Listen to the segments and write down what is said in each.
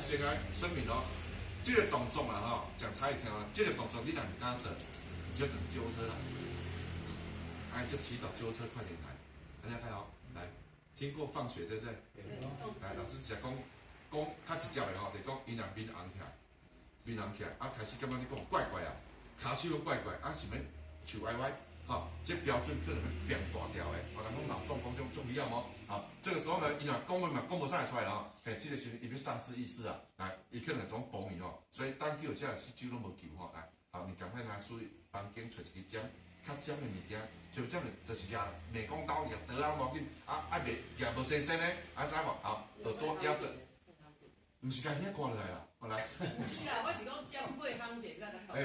先来声明哦，这个动作啊吼，讲台语听啊，这个动作你若唔敢做，你就等救护车来，就祈祷救护车快点来。大家看哦，来，听过放血对不对？来，老师讲较直接的吼，就讲伊若面红起来，开始感觉你讲怪怪啊，骹手拢怪怪，想要手歪歪。这标准可能会变大条的，人讲脑中风这种重要哦。这个时候呢，伊若讲话嘛讲不上来出来了这个时候伊要丧失意识啊，伊可能总崩去所以当救这四周拢无救你赶快拿出房间找一个针，较尖的物件，就这样就是夹美工刀、夹刀啊，无紧袂夹无生生的，知无？耳朵压着，唔是家遐看落来啦，来。是啊，我是讲尖背夯者，若会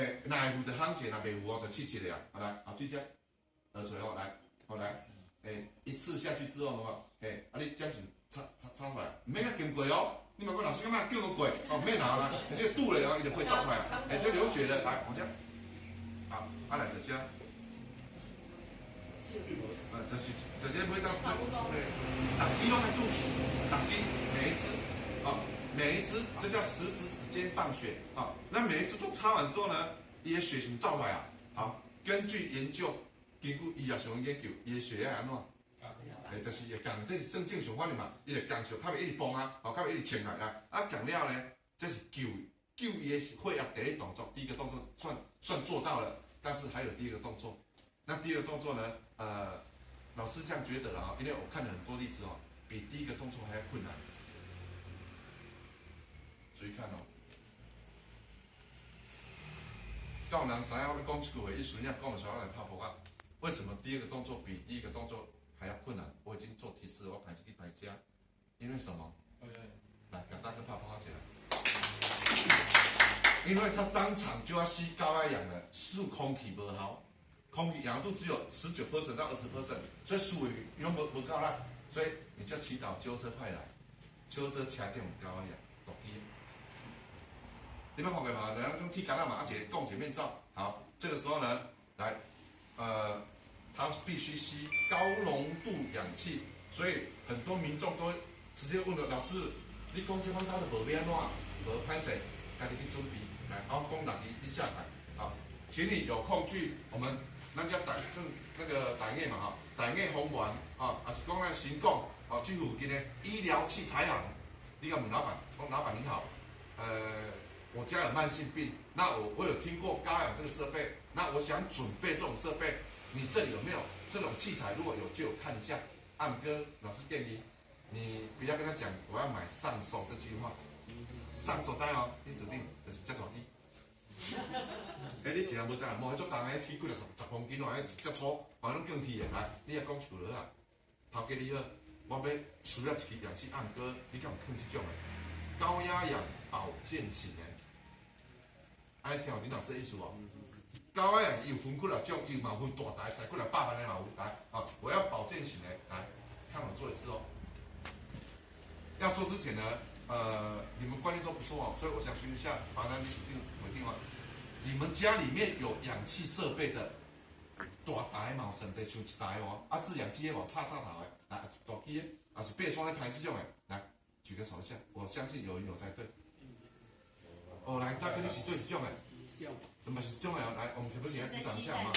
有就夯者，若袂有就切切的来，对只耳垂来，一次下去之后，好不你这样子插出来，唔免经过你莫讲老师干嘛叫我过？唔免拿你就肚了，伊就会照出来，就流血的，来，往下，来就这，就是每当打击拢在肚，打击每一支，这叫食指指尖放血那每一支都插完之后呢，伊的血型照出来根据研究，根据医学上的研究，伊的血压安怎？就是会降，这是正常反应嘛，伊会降血，较袂一直崩较袂一直冲来降了呢，这是救伊的血压第一动作，第一个动作算做到了，但是还有第二个动作。那第二个动作呢？老师这样觉得了因为我看了很多例子比第一个动作还要困难。注意看有人知影我讲一句话，意思讲的时候来拍破啊。为什么第二个动作比第一个动作还要困难？我已经做提示了，我排这个排加，因为什么？来，给大哥拍破起来。因为他当场就要吸高压氧了，输空气不好。空气氧度只有19% 到20%，所以输的又无够啦，所以你就祈祷救护车快来，救护车车顶有高压氧，毒机。你们看过嘛？两种体感嘛，而且共解面罩。好，这个时候呢，来，它必须吸高浓度氧气，所以很多民众都直接问了老师，你讲这方他的无要安怎？无歹势，家己去准备。来，我讲6字，你下台。好，请你有空去我们。咱遮那个台艺嘛台艺丰原也是讲咱新港这附近的医疗器材行，你甲问老板，讲老板你好，我家有慢性病，那我有听过高氧这个设备，那我想准备这种设备，你这里有没有这种器材？如果有就看一下。按哥老师建议，你不要跟他讲我要买上手这句话，上手在你指定就是这大机。你一人无知啊？无迄种重的，起几了10公斤迄只粗，反正更铁的。来，你也讲一句好啊，头家你好，我要需要一支氧气按哥，你敢有看这种的？高压氧保健型的，听有林老师的意思高压氧有分几两种，有嘛分大台，使几两100万的嘛有来我要保健型的，来，看我做一次要做之前呢，你们观念都不错所以我想询一下，把咱你指定稳定你们家里面有氧气设备的，大台嘛，甚至像一台制氧机的插头的，大机的，还是8双的牌子种的，来举个手一下，我相信有人有才对。来，大哥你是对这种的，嘛是这种的来，我们可不可以来鼓掌一下嘛？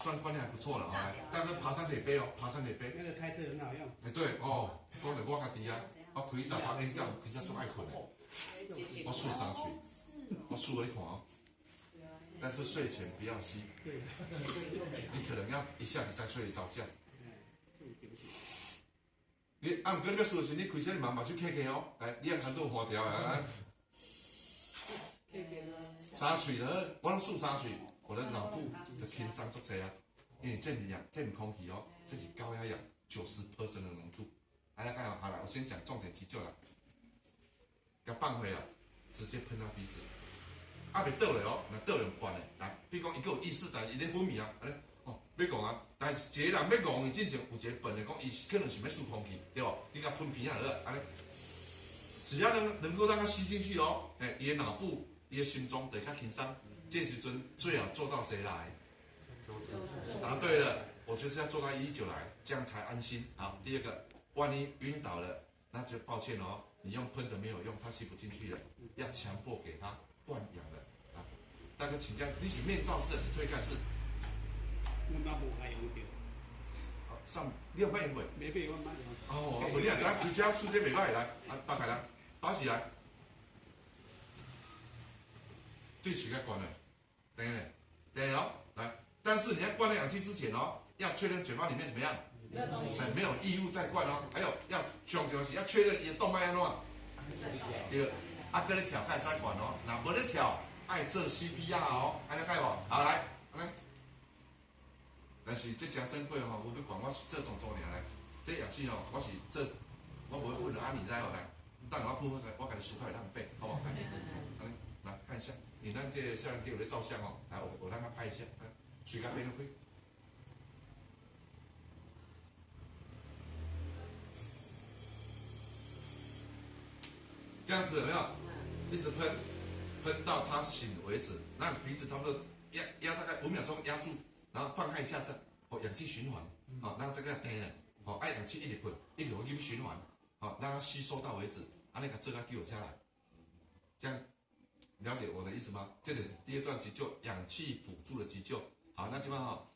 算观念还不错了大哥爬山可以背爬山可以背。那个开车很好用。对讲着我家己我开大把烟缸，其实足爱困的，我数上去。我数了一看但是睡前不要吸，你可能要一下子才睡得着觉。你不过你要数的时，你开车你慢手开来，你要看到花条3喙的，我拢数3喙，我的脑部的轻伤足济因为这空气这是高压氧90%的浓度。来看好了，我先讲重点急救了，给放回直接喷到鼻子。袂倒咧若倒用惯的，来，比如讲伊个有意识，但是伊咧昏迷安尼，要讲但是一个人要讲，伊之前有一个本来讲，伊可能是要输空气，对不？你甲喷鼻啊好，安尼，只要能够让它吸进去伊的脑部、伊的心脏就会较轻松。这时阵最好做到谁来？答对了，我就是要做到119来，这样才安心。好，第二个，万一晕倒了，那就抱歉你用喷的没有用，它吸不进去了，要强迫给它灌氧的啊。大家请教，你是面罩式还是推盖式？阮妈无爱用着，上你有卖用过？袂买阮妈用。哦，无你也知影，其实出这袂歹来，啊，打开来，打起来，对气该关了，等一下，等哦，来，但是你要灌了氧气之前哦，要确认嘴巴里面怎么样？没有东西。没有异物再灌哦，还有要上重要是要确认伊的动脉安怎？对，啊，搁咧跳开始灌哦，那无咧跳，爱做 CPR 哦，安尼解无？好来，安尼。但是这真珍贵吼，我要管我是做动作尔来，这氧气吼，我是做，我无为了安你知哦来，等我付我给你10块让费，好不好？安尼，来看一下，你咱这个相机有咧照相哦，来我让他拍一下，水甲飞都飞。这样子有没有？一直喷，喷到他醒为止。那鼻子差不多压大概5秒钟压住，然后放开一下子，哦，氧气循环，好，让这个灯呢，好，爱氧气一直喷，一直去循环，好，让它吸收到为止。啊，那个这个给我下来，这样了解我的意思吗？这里第二段急救，氧气辅助的急救。好，那基本上